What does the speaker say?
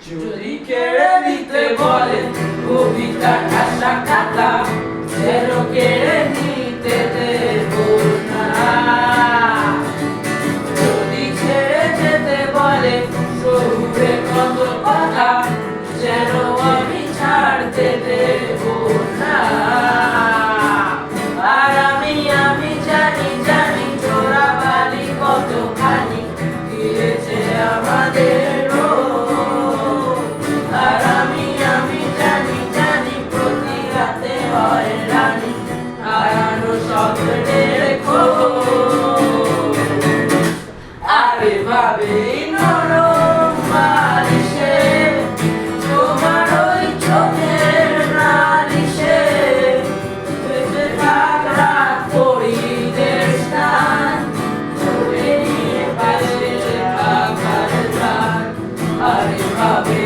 যদি কেড়ে নিতে বলে কবিতা ঠাসা খাতা, যেন কেড়ে নিতে দেব না। যদি ছেড়ে যেতে বলে শহুরে কত কথা, যেন আমি ছাড়তে দেব না। আর আমি জানি জানি চোরাবালি কতখানি দিয়েছে আমাদের। আর আমি জানি জানি প্রতি রাতে হয় রানী হারানো স্বপ্নের খোঁজ। আরে ভাবে নরম বালিশে তোমার ওই চোখের নালিশে বেঁচে থাক রাত পরিদের স্থান, ধরে নিয়ে পাশে থাকার প্রাণ। আরে ভাবে